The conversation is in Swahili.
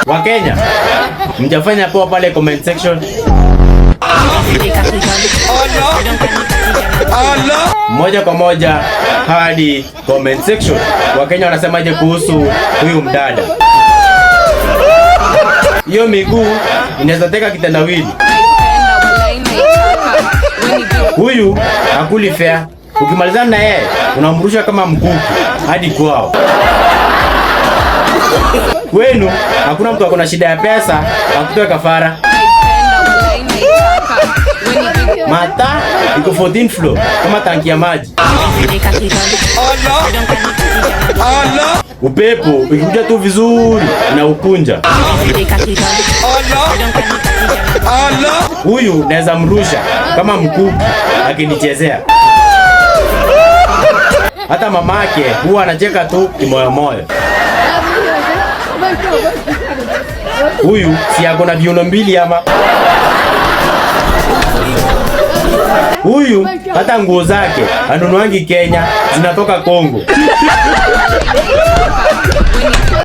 Wakenya, mjafanya poa pale comment section. Moja kwa moja hadi comment section. Wakenya wanasemaje kuhusu huyu mdada? Hiyo miguu inaweza teka kitendawili. Huyu hakuli fair. Ukimalizana na yeye unamrusha kama mkuki hadi kwao. Kwenu hakuna mtu akona shida ya pesa akutoe kafara. Mata iko 14 floor kama tanki ya maji. Upepo ukikuja tu vizuri na ukunja. Huyu naweza mrusha kama mkuki akinichezea. Hata mamake huwa anacheka tu kimoyo moyo. Huyu si ako na viuno mbili ama? Huyu hata nguo zake anunuangi Kenya, zinatoka Kongo.